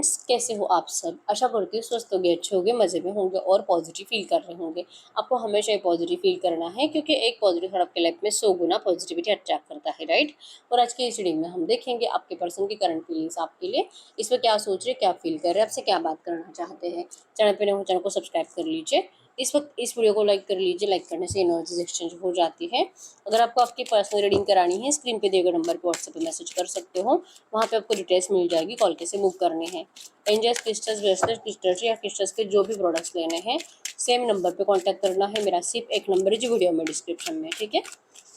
Friends, कैसे हो आप सब। आशा करती हूँ स्वस्थ होंगे, अच्छे होंगे, मज़े में होंगे और पॉजिटिव फील कर रहे होंगे। आपको हमेशा ही पॉजिटिव फील करना है, क्योंकि एक पॉजिटिव थॉट आपके लाइफ में 100 गुना पॉजिटिविटी अट्रैक्ट करता है, राइट। और आज की इस रीडिंग में हम देखेंगे आपके पर्सन की करंट फीलिंग्स आपके लिए, इस पर क्या सोच रहे, क्या फील कर रहे हैं, आपसे क्या बात करना चाहते हैं। चैनल पर नए हो, चैनल को सब्सक्राइब कर लीजिए। इस वक्त इस वीडियो को लाइक कर लीजिए। लाइक करने से एनर्जीज एक्सचेंज हो जाती है। अगर आपको आपकी पर्सनल रीडिंग करानी है, स्क्रीन पे दिए गए नंबर पर व्हाट्सएप पे मैसेज कर सकते हो। वहाँ पे आपको डिटेल्स मिल जाएगी, कॉल कैसे बुक करने हैं। एंजल्स, क्रिस्टल्स, ब्रेसलेट, क्रिस्टल्स या क्रिस्टल्स के जो भी प्रोडक्ट्स लेने हैं, सेम नंबर पे कांटेक्ट करना है। मेरा सिर्फ एक नंबर है जो वीडियो में डिस्क्रिप्शन में, ठीक है।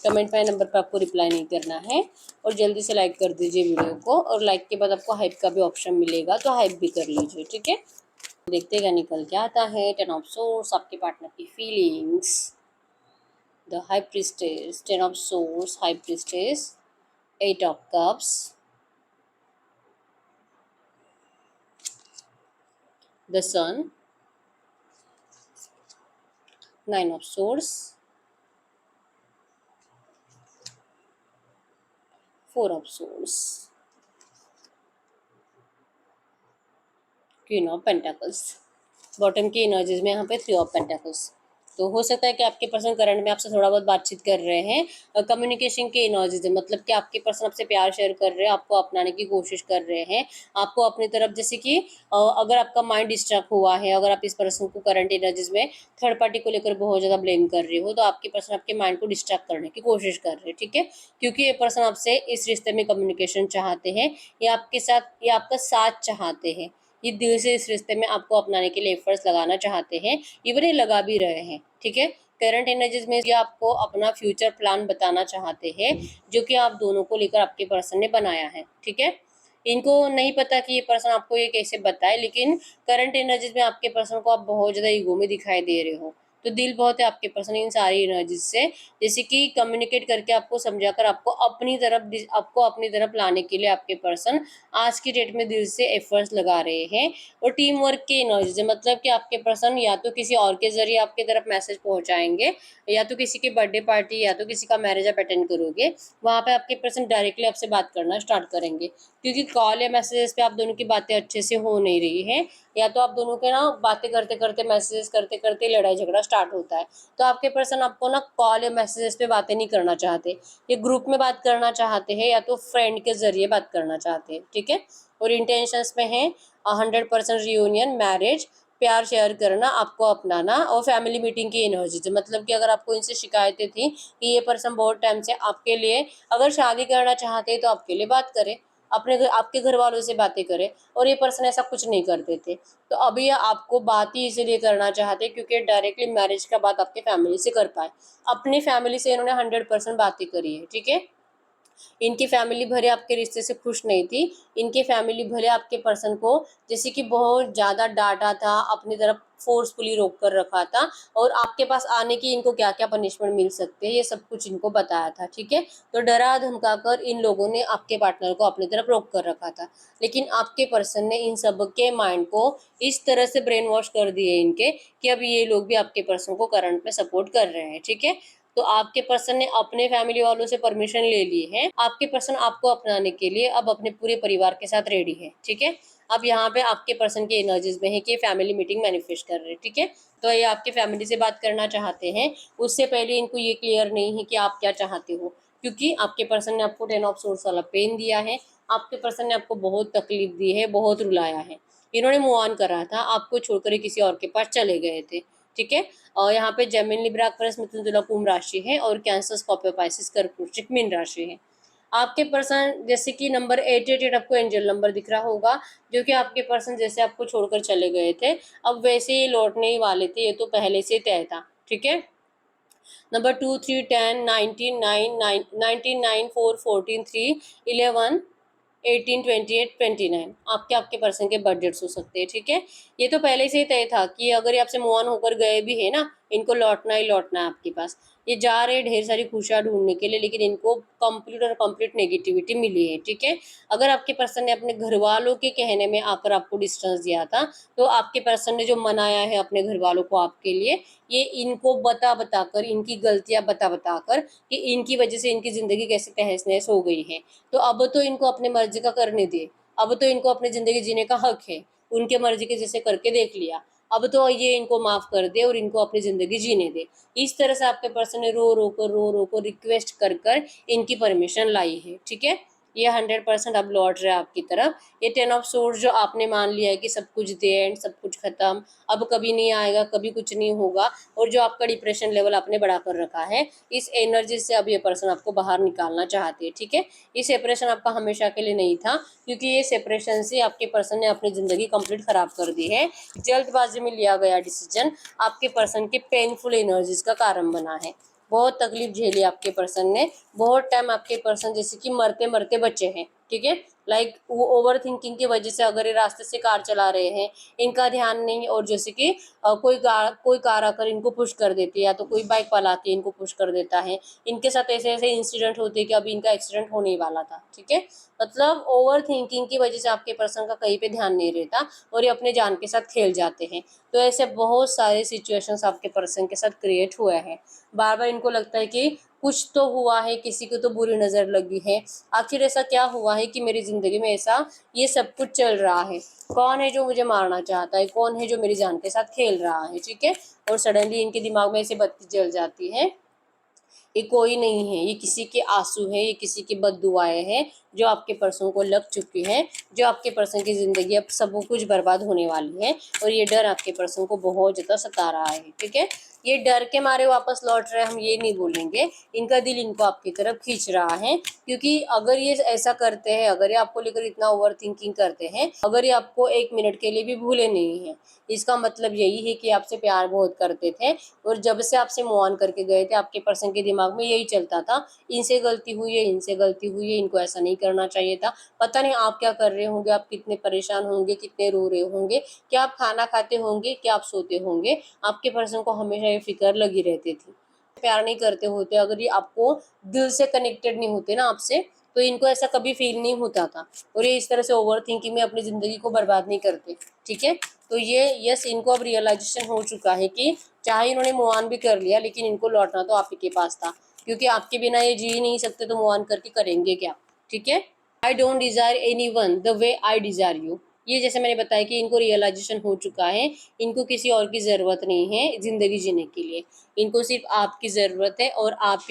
कमेंट में नंबर पर आपको रिप्लाई नहीं करना है। और जल्दी से लाइक कर दीजिए वीडियो को, और लाइक के बाद आपको हाइप का भी ऑप्शन मिलेगा, तो हाइप भी कर लीजिए, ठीक है। देखते क्या निकल के आता है। 10 ऑफ सोर्स, आपके पार्टनर की feelings, the high priestess, 10 of swords, high priestess, 8 of cups, the sun, 9 of swords, 4 of swords, queen of pentacles. Bottom की एनर्जीज में यहाँ पे 3 ऑफ पेंटाकल्स। तो हो सकता है कि आपके पर्सन करंट में आपसे थोड़ा बहुत बातचीत कर रहे हैं। कम्युनिकेशन की एनर्जीज है, मतलब कि आपके पर्सन आपसे प्यार शेयर कर रहे हैं, आपको अपनाने की कोशिश कर रहे हैं, आपको अपनी तरफ, जैसे कि अगर आपका माइंड डिस्ट्रैक्ट हुआ है, अगर आप इस पर्सन को करंट एनर्जीज में थर्ड पार्टी को लेकर बहुत ज़्यादा ब्लेम कर रहे हो, तो आपके पर्सन आपके माइंड को डिस्ट्रैक्ट करने की कोशिश कर रहे हैं, ठीक है। क्योंकि ये पर्सन आपसे इस रिश्ते में कम्युनिकेशन चाहते हैं, या आपके साथ, या आपका साथ चाहते हैं। ये दिल से इस रिश्ते में आपको अपनाने के लिए एफर्ट्स लगाना चाहते हैं, इवन ये लगा भी रहे हैं, ठीक है। करंट एनर्जीज में ये आपको अपना फ्यूचर प्लान बताना चाहते हैं, जो कि आप दोनों को लेकर आपके पर्सन ने बनाया है, ठीक है। इनको नहीं पता कि ये पर्सन आपको ये कैसे बताए, लेकिन करंट एनर्जीज में आपके पर्सन को आप बहुत ज़्यादा ईगो में दिखाई दे रहे हो। तो दिल बहुत है आपके पर्सन इन सारी एनर्जीज से, जैसे कि कम्युनिकेट करके आपको समझाकर आपको अपनी तरफ लाने के लिए आपके पर्सन आज की डेट में दिल से एफर्ट्स लगा रहे हैं। और टीम वर्क की एनर्जी, मतलब कि आपके पर्सन या तो किसी और के जरिए आपकी तरफ मैसेज पहुंचाएंगे, या तो किसी की बर्थडे पार्टी, या तो किसी का मैरिज आप अटेंड करोगे, वहाँ पे आपके पर्सन डायरेक्टली आपसे बात करना स्टार्ट करेंगे। क्योंकि कॉल या मैसेजेस पे आप दोनों की बातें अच्छे से हो नहीं रही है, या तो आप दोनों के ना बातें करते करते, मैसेजेस करते करते लड़ाई झगड़ा स्टार्ट होता है। तो आपके पर्सन आपको ना कॉल या मैसेजेस पे बातें नहीं करना चाहते, ये ग्रुप में बात करना चाहते हैं, या तो फ्रेंड के जरिए बात करना चाहते हैं, ठीक है। और इंटेंशंस में है 100% रियूनियन, मैरिज, प्यार शेयर करना, आपको अपनाना, और फैमिली मीटिंग की एनर्जी। मतलब कि अगर आपको इनसे शिकायतें थी कि ये पर्सन बहुत टाइम से आपके लिए अगर शादी करना चाहते हैं तो आपके लिए बात करें, आपके घर वालों से बातें करें, और ये पर्सन ऐसा कुछ नहीं करते थे, तो अभी ये आपको बात ही इसीलिए करना चाहते क्योंकि डायरेक्टली मैरिज का बात आपके फैमिली से कर पाए। अपनी फैमिली से इन्होंने 100% बातें करी है, ठीक है। इनकी फैमिली भले आपके रिश्ते से खुश नहीं थी, इनकी फैमिली भले आपके पर्सन को जैसे कि बहुत ज़्यादा डांटा था, अपनी तरफ फोर्सफुली रोक कर रखा था, और आपके पास आने की इनको क्या क्या पनिशमेंट मिल सकते हैं ये सब कुछ इनको बताया था, ठीक है। तो डरा धमका कर इन लोगों ने आपके पार्टनर को अपनी तरफ रोक कर रखा था, लेकिन आपके पर्सन ने इन सब के माइंड को इस तरह से ब्रेन वॉश कर दिए इनके, कि अब ये लोग भी आपके पर्सन को करंट में सपोर्ट कर रहे हैं, ठीक है। तो आपके पर्सन ने अपने फैमिली वालों से परमिशन ले ली है, आपके पर्सन आपको अपनाने के लिए अब अपने पूरे परिवार के साथ रेडी है, ठीक है। अब यहाँ पे आपके पर्सन की एनर्जीज में है कि फैमिली मीटिंग मैनिफेस्ट कर रहे हैं, ठीक है। तो ये आपके फैमिली से बात करना चाहते हैं, उससे पहले इनको ये क्लियर नहीं है कि आप क्या चाहते हो, क्योंकि आपके पर्सन ने आपको 10 ऑफ सोर्स वाला पेन दिया है, आपके पर्सन ने आपको बहुत तकलीफ दी है, बहुत रुलाया है, इन्होंने मूव ऑन करा था, आपको छोड़कर किसी और के पास चले गए थे, ठीक है। और यहाँ पे जेमिनी, लिब्रा, एक्वेरियस, मिथुन, तुला, कुंभ राशि है, और कैंसर, स्कॉर्पियो, पाइसिस, कर्क, वृश्चिक, मीन राशि है। आपके पर्सन जैसे कि नंबर 888 आपको एंजल नंबर दिख रहा होगा, जो कि आपके पर्सन जैसे आपको छोड़कर चले गए थे, अब वैसे ही लौटने ही वाले थे, ये तो पहले से तय था, ठीक है। नंबर 2, 3, 10, 19, 9, 19, 9, 4, 14, 3, 11, 18, 28, 29 आपके पर्सन के बर्थ डेट्स हो सकते हैं, ठीक है। ये तो पहले से ही तय था कि अगर ये आपसे मूव ऑन होकर गए भी है ना, इनको लौटना ही लौटना है आपके पास। ये जा रहे हैं ढेर सारी खुशियाँ ढूंढने के लिए, लेकिन इनको कंप्लीट नेगेटिविटी मिली है, ठीक है। अगर आपके पर्सन ने अपने घर वालों के कहने में आकर आपको डिस्टेंस दिया था, तो आपके पर्सन ने जो मनाया है अपने घर वालों को आपके लिए, ये इनको बता बता कर, इनकी गलतियां बता बता कर, कि इनकी वजह से इनकी ज़िंदगी कैसे तहस नहस हो गई है, तो अब तो इनको अपने मर्जी का करने दे। अब तो इनको अपनी ज़िंदगी जीने का हक है, उनके मर्जी के जैसे करके देख लिया, अब तो ये इनको माफ़ कर दे और इनको अपनी ज़िंदगी जीने दे। इस तरह से आपके पर्सन ने रो कर रिक्वेस्ट कर कर इनकी परमिशन लाई है, ठीक है। ये 100% अब लौट रहा है आपकी तरफ। ये 10 ऑफ सोर्ड्स जो आपने मान लिया है कि सब कुछ दे एंड, सब कुछ खत्म, अब कभी नहीं आएगा, कभी कुछ नहीं होगा, और जो आपका डिप्रेशन लेवल आपने बढ़ा कर रखा है, इस एनर्जी से अब ये पर्सन आपको बाहर निकालना चाहते हैं, ठीक है। ये सेपरेशन आपका हमेशा के लिए नहीं था, क्योंकि ये सेपरेशन से आपके पर्सन ने अपनी ज़िंदगी कंप्लीट खराब कर दी है। जल्दबाजी में लिया गया डिसीजन आपके पर्सन के पेनफुल एनर्जीज का कारण बना है। बहुत तकलीफ झेली आपके पर्सन ने, बहुत टाइम आपके पर्सन जैसे कि मरते मरते बचे हैं, ठीक है। लाइक वो ओवर थिंकिंग की वजह से अगर ये रास्ते से कार चला रहे हैं, इनका ध्यान नहीं, और जैसे कि कोई कार आकर इनको पुश कर देती है, या तो कोई बाइक वाला आके इनको पुश कर देता है, इनके साथ ऐसे ऐसे इंसिडेंट होते हैं कि अभी इनका एक्सीडेंट होने ही वाला था, ठीक है। मतलब ओवर थिंकिंग की वजह से आपके पर्सन का कहीं पे ध्यान नहीं रहता और ये अपने जान के साथ खेल जाते हैं। तो ऐसे बहुत सारे सिचुएशंस आपके पर्सन के साथ क्रिएट हुए हैं। बार बार इनको लगता है कि कुछ तो हुआ है, किसी को तो बुरी नज़र लगी है, आखिर ऐसा क्या हुआ है कि मेरी ज़िंदगी में ऐसा ये सब कुछ चल रहा है, कौन है जो मुझे मारना चाहता है, कौन है जो मेरी जान के साथ खेल रहा है, ठीक है। और सडनली इनके दिमाग में ऐसे बत्ती जल जाती है, ये कोई नहीं है, ये किसी के आंसू है, ये किसी की बद्दुआएं हैं जो आपके पर्सन को लग चुकी है, जो आपके पर्सन की ज़िंदगी अब सब कुछ बर्बाद होने वाली है, और ये डर आपके पर्सन को बहुत ज़्यादा सता रहा है, ठीक है। ये डर के मारे वापस लौट रहे हैं, हम ये नहीं बोलेंगे, इनका दिल इनको आपकी तरफ खींच रहा है, क्योंकि अगर ये ऐसा करते हैं, अगर ये आपको लेकर इतना ओवर थिंकिंग करते हैं, अगर ये आपको 1 मिनट के लिए भी भूले नहीं है, इसका मतलब यही है कि आपसे प्यार बहुत करते थे, और जब से आपसे मूव ऑन करके गए थे, आपके पर्सन के दिमाग में यही चलता था, इनसे गलती हुई है, इनसे गलती हुई है, इनको ऐसा नहीं करना चाहिए था। पता नहीं आप क्या कर रहे होंगे, आप कितने परेशान होंगे, कितने रो रहे होंगे, क्या आप खाना खाते होंगे, क्या आप सोते होंगे, आपके पर्सन को हमेशा ये फिक्र लगी रहती थी। प्यार नहीं करते होते, अगर ये आपको दिल से कनेक्टेड नहीं होते ना आपसे, तो इनको ऐसा कभी फील नहीं होता था, और ये इस तरह से ओवर थिंकिंग में अपनी ज़िंदगी को बर्बाद नहीं करते, ठीक है। तो ये यस, इनको अब रियलाइजेशन हो चुका है कि चाहे इन्होंने मूव ऑन भी कर लिया, लेकिन इनको लौटना तो आप ही के पास था, क्योंकि आपके बिना ये जी नहीं सकते, तो मूव ऑन करके करेंगे क्या, ठीक है। I don't Dzire any one the way I Dzire you, ये जैसे मैंने बताया कि इनको रियलाइजेशन हो चुका है, इनको किसी और की ज़रूरत नहीं है ज़िंदगी जीने के लिए, इनको सिर्फ आपकी ज़रूरत है, और आप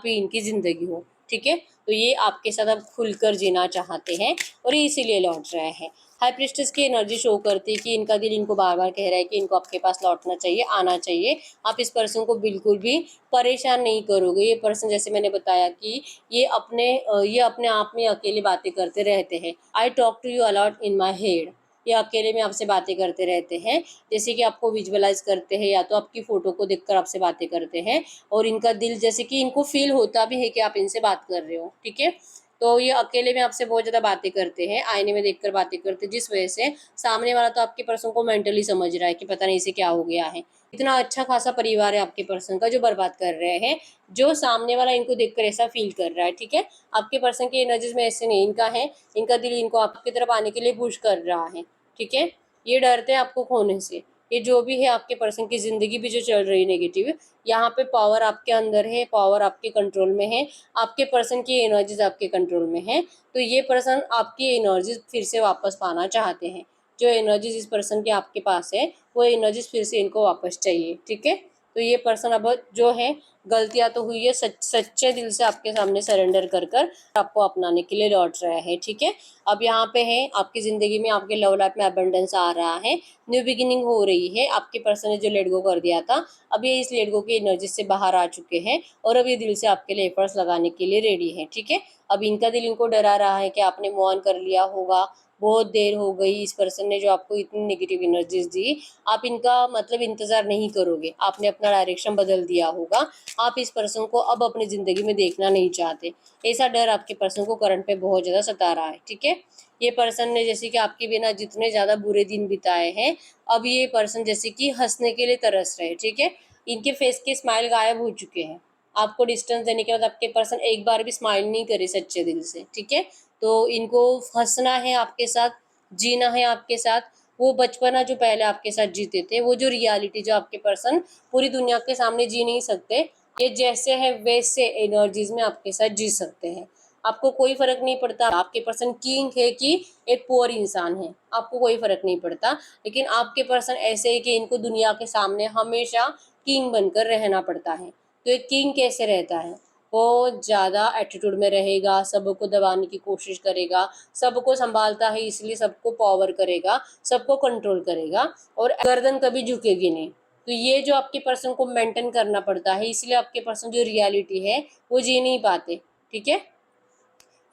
ही इनकी ज़िंदगी हो, ठीक है। तो ये आपके साथ अब खुलकर जीना चाहते हैं, और ये इसीलिए लौट रहे हैं। हाई प्रिस्टेस की एनर्जी शो करती है कि इनका दिल इनको बार बार कह रहा है कि इनको आपके पास लौटना चाहिए, आना चाहिए। आप इस पर्सन को बिल्कुल भी परेशान नहीं करोगे। ये पर्सन जैसे मैंने बताया कि ये अपने आप में अकेले बातें करते रहते हैं। I talk to you a lot in my head, ये अकेले में आपसे बातें करते रहते हैं, जैसे कि आपको विजुअलाइज करते हैं, या तो आपकी फ़ोटो को देखकर आपसे बातें करते हैं, और इनका दिल जैसे कि इनको फील होता भी है कि आप इनसे बात कर रहे हो, ठीक है। तो ये अकेले में आपसे बहुत ज़्यादा बातें करते हैं, आईने में देखकर बातें करते हैं, जिस वजह से सामने वाला तो आपके पर्सन को मेंटली समझ रहा है कि पता नहीं इसे क्या हो गया है। इतना अच्छा खासा परिवार है आपके पर्सन का जो बर्बाद कर रहे हैं, जो सामने वाला इनको देखकर ऐसा फील कर रहा है, ठीक है। आपके पर्सन की एनर्जीज में ऐसे नहीं, इनका है, इनका दिल इनको आपकी तरफ आने के लिए पुश कर रहा है, ठीक है। ये डरते हैं आपको खोने से। ये जो भी है आपके पर्सन की ज़िंदगी भी जो चल रही नेगेटिव, यहाँ पे पावर आपके अंदर है, पावर आपके कंट्रोल में है, आपके पर्सन की एनर्जीज आपके कंट्रोल में है। तो ये पर्सन आपकी एनर्जीज फिर से वापस पाना चाहते हैं। जो एनर्जीज इस पर्सन के आपके पास है, वो एनर्जीज फिर से इनको वापस चाहिए, ठीक है। तो ये पर्सन अब जो है, गलतियां तो हुई है, सच्चे दिल से आपके सामने सरेंडर कर कर आपको अपनाने के लिए लौट रहा है, ठीक है। अब यहाँ पे है, आपकी ज़िंदगी में आपके लव लाइफ में अबंडेंस आ रहा है, न्यू बिगिनिंग हो रही है। आपके पर्सन ने जो लेट गो कर दिया था, अब ये इस लेट गो की एनर्जी से बाहर आ चुके हैं, और अब ये दिल से आपके लिए एफर्ट्स लगाने के लिए रेडी है, ठीक है। अब इनका दिल इनको डरा रहा है कि आपने मूव ऑन कर लिया होगा, बहुत देर हो गई, इस पर्सन ने जो आपको इतनी नेगेटिव एनर्जीज दी, आप इनका मतलब इंतज़ार नहीं करोगे, आपने अपना डायरेक्शन बदल दिया होगा, आप इस पर्सन को अब अपनी ज़िंदगी में देखना नहीं चाहते। ऐसा डर आपके पर्सन को करंट पे बहुत ज़्यादा सता रहा है, ठीक है। ये पर्सन ने जैसे कि आपके बिना जितने ज़्यादा बुरे दिन बिताए हैं, अब ये पर्सन जैसे कि हंसने के लिए तरस रहे, ठीक है। इनके फेस के स्माइल गायब हो चुके हैं। आपको डिस्टेंस देने के बाद आपके पर्सन एक बार भी स्माइल नहीं करे सच्चे दिल से, ठीक है। तो इनको हंसना है आपके साथ, जीना है आपके साथ, वो बचपना जो पहले आपके साथ जीते थे, वो जो रियलिटी जो आपके पर्सन पूरी दुनिया के सामने जी नहीं सकते, ये जैसे है वैसे एनर्जीज में आपके साथ जी सकते हैं। आपको कोई फर्क नहीं पड़ता आपके पर्सन किंग है कि एक पुअर इंसान है, आपको कोई फर्क नहीं पड़ता। लेकिन आपके पर्सन ऐसे है कि इनको दुनिया के सामने हमेशा किंग बनकर रहना पड़ता है। तो एक किंग कैसे रहता है, बहुत ज़्यादा एटीट्यूड में रहेगा, सबको दबाने की कोशिश करेगा, सबको संभालता है इसलिए सबको पावर करेगा, सबको कंट्रोल करेगा और गर्दन कभी झुकेगी नहीं। तो ये जो आपके पर्सन को मेंटेन करना पड़ता है, इसलिए आपके पर्सन जो रियलिटी है वो जी नहीं पाते। ठीक है,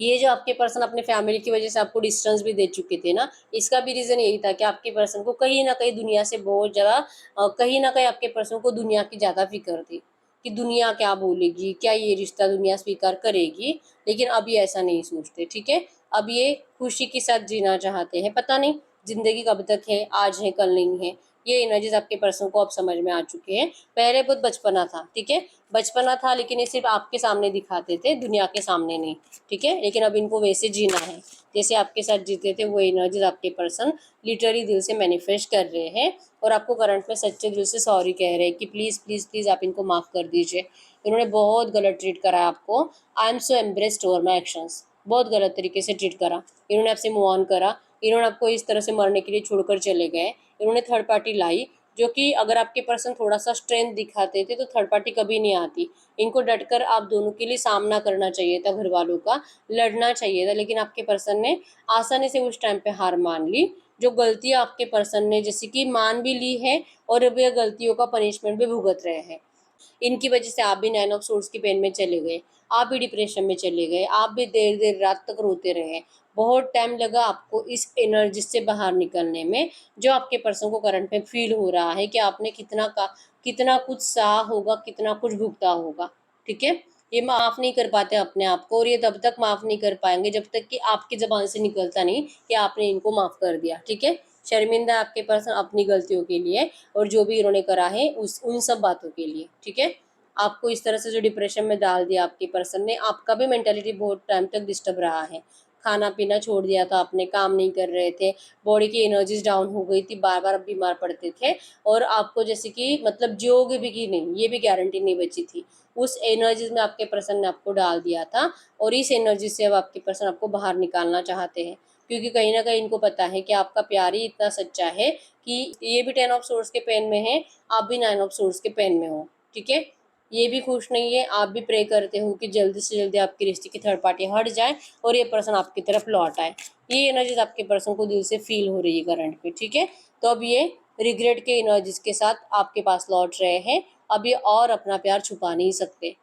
ये जो आपके पर्सन अपने फैमिली की वजह से आपको डिस्टेंस भी दे चुके थे ना, इसका भी रीज़न यही था कि आपके पर्सन को कहीं ना कहीं दुनिया से बहुत ज़्यादा कहीं ना कहीं आपके पर्सन को दुनिया की ज़्यादा फिक्र थी कि दुनिया क्या बोलेगी, क्या ये रिश्ता दुनिया स्वीकार करेगी। लेकिन अभी ऐसा नहीं सोचते। ठीक है, अब ये खुशी के साथ जीना चाहते हैं। पता नहीं जिंदगी कब तक है, आज है कल नहीं है। ये एनर्जीज आपके पर्सन को अब समझ में आ चुके हैं। पहले बहुत बचपना था, ठीक है, बचपना था, लेकिन ये सिर्फ आपके सामने दिखाते थे, दुनिया के सामने नहीं। ठीक है, लेकिन अब इनको वैसे जीना है जैसे आपके साथ जीते थे। वो एनर्जीज आपके पर्सन लिटरली दिल से मैनिफेस्ट कर रहे हैं और आपको करंट में सच्चे दिल से सॉरी कह रहे हैं कि प्लीज़ प्लीज़ प्लीज़ आप इनको माफ़ कर दीजिए। इन्होंने बहुत गलत ट्रीट करा है आपको। I am so embraced over my actions. बहुत गलत तरीके से ट्रीट करा। इन्होंने आपसे मूव ऑन करा। इन्होंने आपको इस तरह से मरने के लिए छोड़कर चले गए। इन्होंने थर्ड पार्टी लाई, जो कि अगर आपके पर्सन थोड़ा सा स्ट्रेंथ दिखाते थे तो थर्ड पार्टी कभी नहीं आती। इनको डटकर आप दोनों के लिए सामना करना चाहिए था, घर वालों का लड़ना चाहिए था, लेकिन आपके पर्सन ने आसानी से उस टाइम पे हार मान ली। जो गलतियां आपके पर्सन ने जैसे कि मान भी ली है और अब ये गलतियों का पनिशमेंट भी भुगत रहे हैं। इनकी वजह से आप भी 9 ऑफ सोर्स की पेन में चले गए, आप भी डिप्रेशन में चले गए, आप भी देर देर रात तक रोते रहे। बहुत टाइम लगा आपको इस एनर्जी से बाहर निकलने में। जो आपके पर्सन को करंट में फील हो रहा है कि आपने कितना कुछ सहा होगा, कितना कुछ भुगता होगा। ठीक है, ये माफ़ नहीं कर पाते अपने आप को, और ये तब तक माफ़ नहीं कर पाएंगे जब तक कि आपकी ज़बान से निकलता नहीं कि आपने इनको माफ़ कर दिया। ठीक है, शर्मिंदा आपके पर्सन अपनी गलतियों के लिए और जो भी इन्होंने करा है उस उन सब बातों के लिए। ठीक है, आपको इस तरह से जो डिप्रेशन में डाल दिया आपके पर्सन ने, आपका भी मेंटालिटी बहुत टाइम तक डिस्टर्ब रहा है। खाना पीना छोड़ दिया था आपने, काम नहीं कर रहे थे, बॉडी की एनर्जीज डाउन हो गई थी, बार बार बीमार पड़ते थे और आपको जैसे कि मतलब जियोगे भी कि नहीं ये भी गारंटी नहीं बची थी। उस एनर्जीज में आपके पर्सन ने आपको डाल दिया था और इस एनर्जी से अब आपके पर्सन आपको बाहर निकालना चाहते हैं, क्योंकि कहीं ना कहीं इनको पता है कि आपका प्यार ही इतना सच्चा है कि ये भी 10 ऑफ सोर्स के पेन में है, आप भी 9 ऑफ सोर्स के पेन में हो। ठीक है, ये भी खुश नहीं है, आप भी प्रे करते हो कि जल्दी से जल्दी आपके रिश्ते की थर्ड पार्टी हट जाए और ये पर्सन आपकी तरफ लौट आए। ये एनर्जीज आपके पर्सन को दिल से फील हो रही है करंट पे। ठीक है, तो अब ये रिग्रेट के एनर्जीज के साथ आपके पास लौट रहे हैं। अब ये और अपना प्यार छुपा नहीं सकते,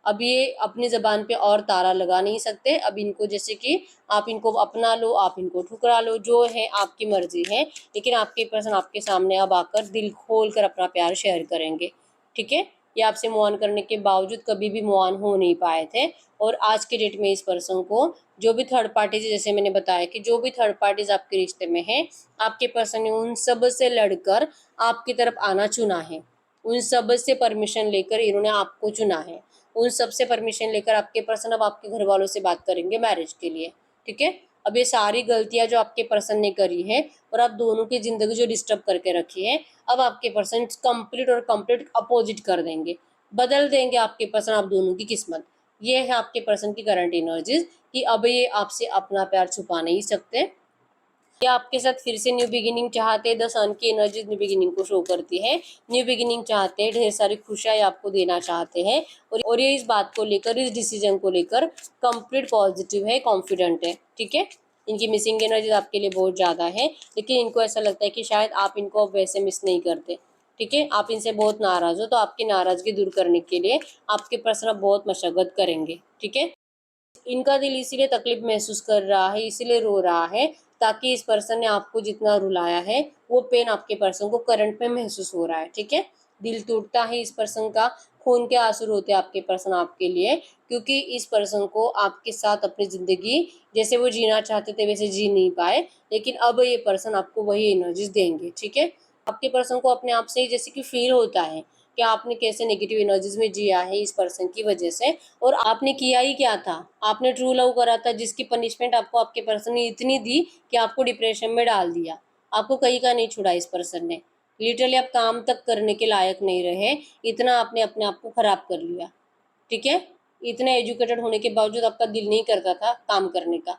अब ये अपनी ज़बान पे और ताला लगा नहीं सकते। अब इनको जैसे कि आप इनको अपना लो, आप इनको ठुकरा लो, जो है आपकी मर्जी है, लेकिन आपके पर्सन आपके सामने अब आकर दिल खोल कर अपना प्यार शेयर करेंगे। ठीक है, ये आपसे मूव ऑन करने के बावजूद कभी भी मूव ऑन हो नहीं पाए थे और आज के डेट में इस पर्सन को जो भी थर्ड पार्टीज, जैसे मैंने बताया कि जो भी थर्ड पार्टीज आपके रिश्ते में है, आपके पर्सन ने उन सब से लड़कर आपकी तरफ आना चुना है। उन सब से परमिशन लेकर इन्होंने आपको चुना है। उन सब से परमिशन लेकर आपके पर्सन अब आपके घर वालों से बात करेंगे मैरिज के लिए। ठीक है, अब ये सारी गलतियां जो आपके पर्सन ने करी है और आप दोनों की जिंदगी जो डिस्टर्ब करके रखी है, अब आपके पर्सन कंप्लीट और कंप्लीट अपोजिट कर देंगे, बदल देंगे आपके पर्सन आप दोनों की किस्मत। ये है आपके पर्सन की करंट एनर्जीज कि अब ये आपसे अपना प्यार छुपा नहीं सकते। ये आपके साथ फिर से न्यू बिगिनिंग चाहते हैं। द सन की एनर्जी न्यू बिगिनिंग को शो करती है। न्यू बिगिनिंग चाहते हैं, ढेर सारी खुशियाँ आपको देना चाहते हैं और ये इस बात को लेकर, इस डिसीजन को लेकर कंप्लीट पॉजिटिव है, कॉन्फिडेंट है। ठीक है, इनकी मिसिंग एनर्जी आपके लिए बहुत ज़्यादा है, लेकिन इनको ऐसा लगता है कि शायद आप इनको अब वैसे मिस नहीं करते। ठीक है, आप इनसे बहुत नाराज़ हो, तो आपकी नाराज़गी दूर करने के लिए आपके पर्सन अब बहुत मशक्क़त करेंगे। ठीक है, इनका दिल इसीलिए तकलीफ महसूस कर रहा है, इसीलिए रो रहा है, ताकि इस पर्सन ने आपको जितना रुलाया है वो पेन आपके पर्सन को करंट में महसूस हो रहा है। ठीक है, दिल टूटता है इस पर्सन का, खून के आंसू रोते आपके पर्सन आपके लिए, क्योंकि इस पर्सन को आपके साथ अपनी ज़िंदगी जैसे वो जीना चाहते थे वैसे जी नहीं पाए, लेकिन अब ये पर्सन आपको वही एनर्जीज देंगे। ठीक है, आपके पर्सन को अपने आप से जैसे कि फील होता है कि आपने कैसे नेगेटिव एनर्जीज में जिया है इस पर्सन की वजह से, और आपने किया ही क्या था। आपने ट्रू लव करा था, जिसकी पनिशमेंट आपको आपके पर्सन ने इतनी दी कि आपको डिप्रेशन में डाल दिया। आपको कहीं का नहीं छोड़ा इस पर्सन ने, लिटरली आप काम तक करने के लायक नहीं रहे, इतना आपने अपने आप को खराब कर लिया। ठीक है, इतना एजुकेटेड होने के बावजूद आपका दिल नहीं करता था काम करने का,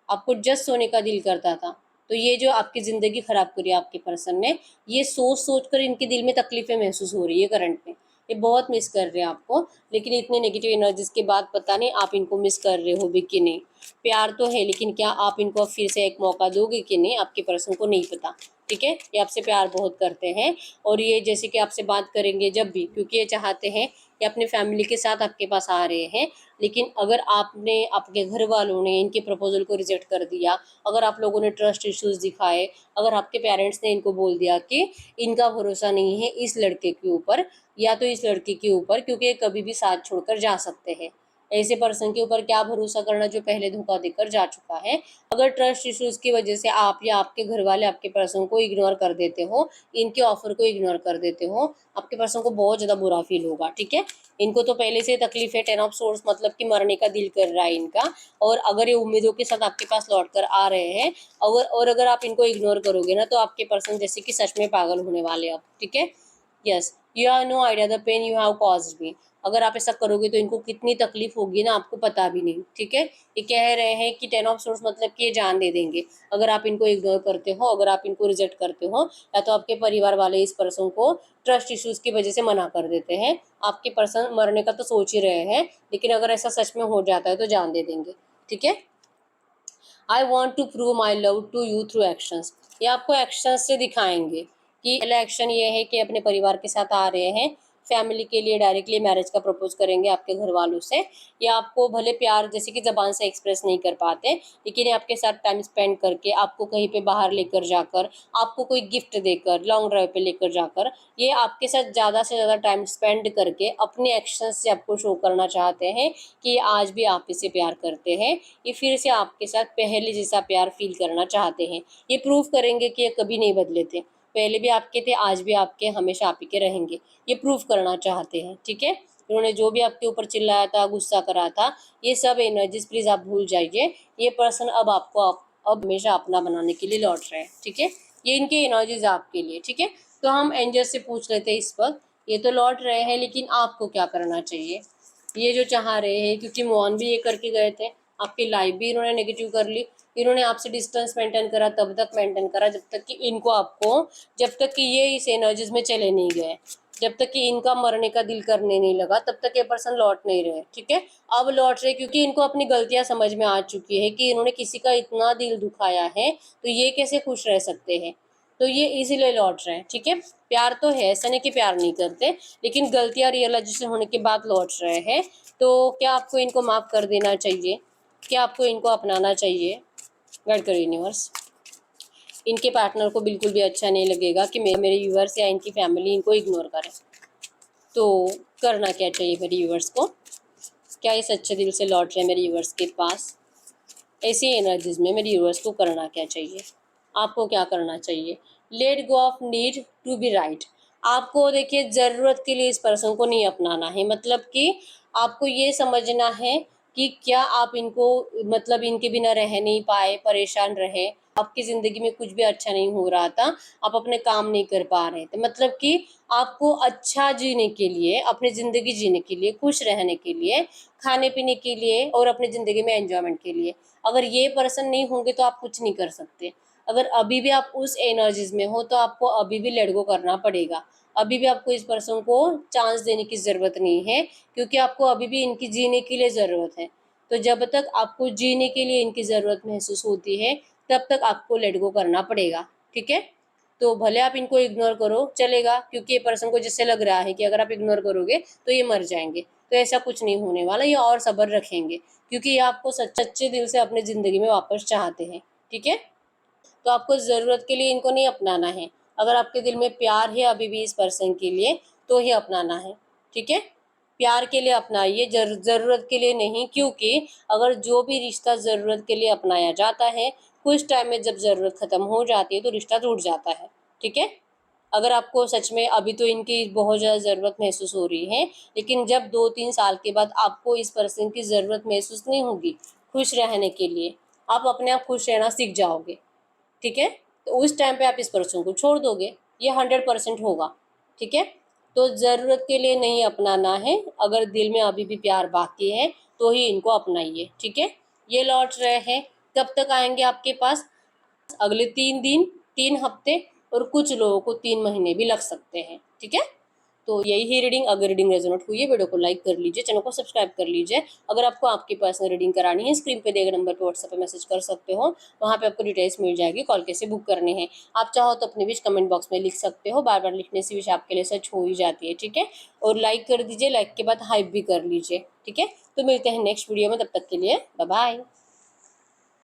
आपको जस्ट सोने का दिल करता था। तो ये जो आपकी ज़िंदगी ख़राब करी है आपके पर्सन ने, ये सोच सोच कर इनके दिल में तकलीफ़ें महसूस हो रही है करंट में। ये बहुत मिस कर रहे हैं आपको, लेकिन इतने नेगेटिव एनर्जीज़ के बाद पता नहीं आप इनको मिस कर रहे हो भी कि नहीं। प्यार तो है, लेकिन क्या आप इनको फिर से एक मौका दोगे कि नहीं, आपके पर्सन को नहीं पता। ठीक है, ये आपसे प्यार बहुत करते हैं और ये जैसे कि आपसे बात करेंगे जब भी, क्योंकि ये चाहते हैं कि अपने फैमिली के साथ आपके पास आ रहे हैं। लेकिन अगर आपने, आपके घर वालों ने इनके प्रपोजल को रिजेक्ट कर दिया, अगर आप लोगों ने ट्रस्ट इश्यूज दिखाए, अगर आपके पेरेंट्स ने इनको बोल दिया कि इनका भरोसा नहीं है इस लड़के के ऊपर या तो इस लड़की के ऊपर, क्योंकि ये कभी भी साथ छोड़कर जा सकते हैं, ऐसे पर्सन के ऊपर क्या भरोसा करना जो पहले धोखा देकर जा चुका है। अगर ट्रस्ट इश्यूज की वजह से आप या आपके घर वाले आपके पर्सन को इग्नोर कर देते हो, इनके ऑफर को इग्नोर कर देते हो, आपके पर्सन को बहुत ज़्यादा बुरा फील होगा। ठीक है, इनको तो पहले से तकलीफ है, 10 ऑफ सोर्स मतलब कि मरने का दिल कर रहा है इनका। और अगर ये उम्मीदों के साथ आपके पास लौट कर आ रहे हैं, अगर आप इनको इग्नोर करोगे ना, तो आपके पर्सन जैसे कि सच में पागल होने वाले अब। ठीक है, yes, you have no idea the pain you have caused me. अगर आप ऐसा करोगे तो इनको कितनी तकलीफ होगी ना, आपको पता भी नहीं। ठीक है, ये कह रहे हैं कि 10 ऑफ सोर्स मतलब कि ये जान दे देंगे अगर आप इनको इग्नोर करते हो, अगर आप इनको रिजेक्ट करते हो, या तो आपके परिवार वाले इस पर्सन को ट्रस्ट इश्यूज की वजह से मना कर देते हैं। आपके पर्सन मरने का तो सोच ही रहे हैं, लेकिन अगर ऐसा सच में हो जाता है तो जान दे देंगे। ठीक है, I want to prove my love to you through actions. ये आपको एक्शंस से दिखाएंगे कि पहला एक्शन ये है कि अपने परिवार के साथ आ रहे हैं, फैमिली के लिए डायरेक्टली मैरिज का प्रपोज करेंगे आपके घर वालों से। या आपको भले प्यार जैसे कि ज़बान से एक्सप्रेस नहीं कर पाते, लेकिन ये आपके साथ टाइम स्पेंड करके, आपको कहीं पे बाहर लेकर जाकर, आपको कोई गिफ्ट देकर, लॉन्ग ड्राइव पे लेकर जाकर, ये आपके साथ ज़्यादा से ज़्यादा टाइम स्पेंड करके अपने एक्शंस से आपको शो करना चाहते हैं कि ये आज भी आप इसे प्यार करते हैं। ये फिर से आपके साथ पहले जैसा प्यार फील करना चाहते हैं। ये प्रूव करेंगे कि ये कभी नहीं बदले थे, पहले भी आपके थे, आज भी आपके, हमेशा आप ही के रहेंगे। ये प्रूव करना चाहते हैं। ठीक है, इन्होंने जो भी आपके ऊपर चिल्लाया था, गुस्सा करा था, ये सब एनर्जीज प्लीज आप भूल जाइए। ये पर्सन अब आपको अब हमेशा अपना बनाने के लिए लौट रहे हैं। ठीक है, ये इनकी एनर्जीज आपके लिए। ठीक है, तो हम एंजल से पूछ लेते हैं इस वक्त, ये तो लौट रहे हैं, लेकिन आपको क्या करना चाहिए। ये जो चाह रहे हैं, क्योंकि मौन भी ये करके गए थे, आपकी लाइफ भी इन्होंने नेगेटिव कर ली, इन्होंने आपसे डिस्टेंस मेंटेन करा, तब तक मेंटेन करा जब तक कि इनको आपको, जब तक कि ये इस एनर्जीज में चले नहीं गए, जब तक कि इनका मरने का दिल करने नहीं लगा, तब तक ये पर्सन लौट नहीं रहे। ठीक है, अब लौट रहे क्योंकि इनको अपनी गलतियां समझ में आ चुकी है कि इन्होंने किसी का इतना दिल दुखाया है, तो ये कैसे खुश रह सकते हैं, तो ये इसीलिए लौट रहे हैं। ठीक है, प्यार तो है, ऐसा नहीं कि प्यार नहीं करते, लेकिन गलतियां रियलाइजेशन होने के बाद लौट रहे हैं। तो क्या आपको इनको माफ़ कर देना चाहिए, क्या आपको इनको अपनाना चाहिए। गाइड करो यूनिवर्स। इनके पार्टनर को बिल्कुल भी अच्छा नहीं लगेगा कि मेरे व्यूवर्स या इनकी फैमिली इनको इग्नोर करें, तो करना क्या चाहिए मेरे व्यूवर्स को। क्या ये सच्चे दिल से लौट रहे हैं मेरे व्यूवर्स के पास, ऐसी एनर्जीज में मेरे व्यूवर्स को करना क्या चाहिए, आपको क्या करना चाहिए। Let go of need to be right. आपको देखिए ज़रूरत के लिए इस पर्सन को नहीं अपनाना है, मतलब कि आपको ये समझना है कि क्या आप इनको, मतलब इनके बिना रह नहीं पाए, परेशान रहे, आपकी ज़िंदगी में कुछ भी अच्छा नहीं हो रहा था, आप अपने काम नहीं कर पा रहे थे, मतलब कि आपको अच्छा जीने के लिए, अपनी ज़िंदगी जीने के लिए, खुश रहने के लिए, खाने पीने के लिए और अपनी ज़िंदगी में एंजॉयमेंट के लिए, अगर ये पर्सन नहीं होंगे तो आप कुछ नहीं कर सकते। अगर अभी भी आप उस एनर्जीज में हो तो आपको अभी भी लेट गो करना पड़ेगा, अभी भी आपको इस पर्सन को चांस देने की ज़रूरत नहीं है, क्योंकि आपको अभी भी इनकी जीने के लिए ज़रूरत है। तो जब तक आपको जीने के लिए इनकी ज़रूरत महसूस होती है, तब तक आपको लेट गो करना पड़ेगा। ठीक है, तो भले आप इनको इग्नोर करो चलेगा, क्योंकि ये पर्सन को जिससे लग रहा है कि अगर आप इग्नोर करोगे तो ये मर जाएंगे, तो ऐसा कुछ नहीं होने वाला, ये और सब्र रखेंगे, क्योंकि ये आपको सच्चे दिल से अपनी ज़िंदगी में वापस चाहते हैं। ठीक है, तो आपको ज़रूरत के लिए इनको नहीं अपनाना है, अगर आपके दिल में प्यार है अभी भी इस पर्सन के लिए तो ही अपनाना है। ठीक है, प्यार के लिए अपनाइए, ज़रूरत के लिए नहीं, क्योंकि अगर जो भी रिश्ता ज़रूरत के लिए अपनाया जाता है, कुछ टाइम में जब ज़रूरत ख़त्म हो जाती है तो रिश्ता टूट जाता है। ठीक है, अगर आपको सच में अभी तो इनकी बहुत ज़्यादा ज़रूरत महसूस हो रही है, लेकिन जब 2-3 साल के बाद आपको इस पर्सन की ज़रूरत महसूस नहीं होगी खुश रहने के लिए, आप अपने आप खुश रहना सीख जाओगे। ठीक है, तो उस टाइम पे आप इस पर्सन को छोड़ दोगे, ये 100% होगा। ठीक है, तो ज़रूरत के लिए नहीं अपनाना है, अगर दिल में अभी भी प्यार बाकी है तो ही इनको अपनाइए, ठीक है। ये लौट रहे हैं, कब तक आएंगे आपके पास? अगले 3 दिन, 3 हफ्ते, और कुछ लोगों को 3 महीने भी लग सकते हैं, ठीक है। तो यही है रीडिंग। अगर रीडिंग रेजोनेट हुई है, वीडियो को लाइक कर लीजिए, चैनल को सब्सक्राइब कर लीजिए। अगर आपको आपकी पर्सनल रीडिंग करानी है, स्क्रीन पे दिए गए नंबर पे व्हाट्सएप पे मैसेज कर सकते हो, वहाँ पे आपको डिटेल्स मिल जाएगी, कॉल कैसे बुक करने हैं। आप चाहो तो अपने विश कमेंट बॉक्स में लिख सकते हो, बार बार लिखने से विश आपके लिए सच हो ही जाती है, ठीक है। और लाइक कर दीजिए, लाइक के बाद हाइप भी कर लीजिए, ठीक है। तो मिलते हैं नेक्स्ट वीडियो में, तब तक के लिए बाय बाय।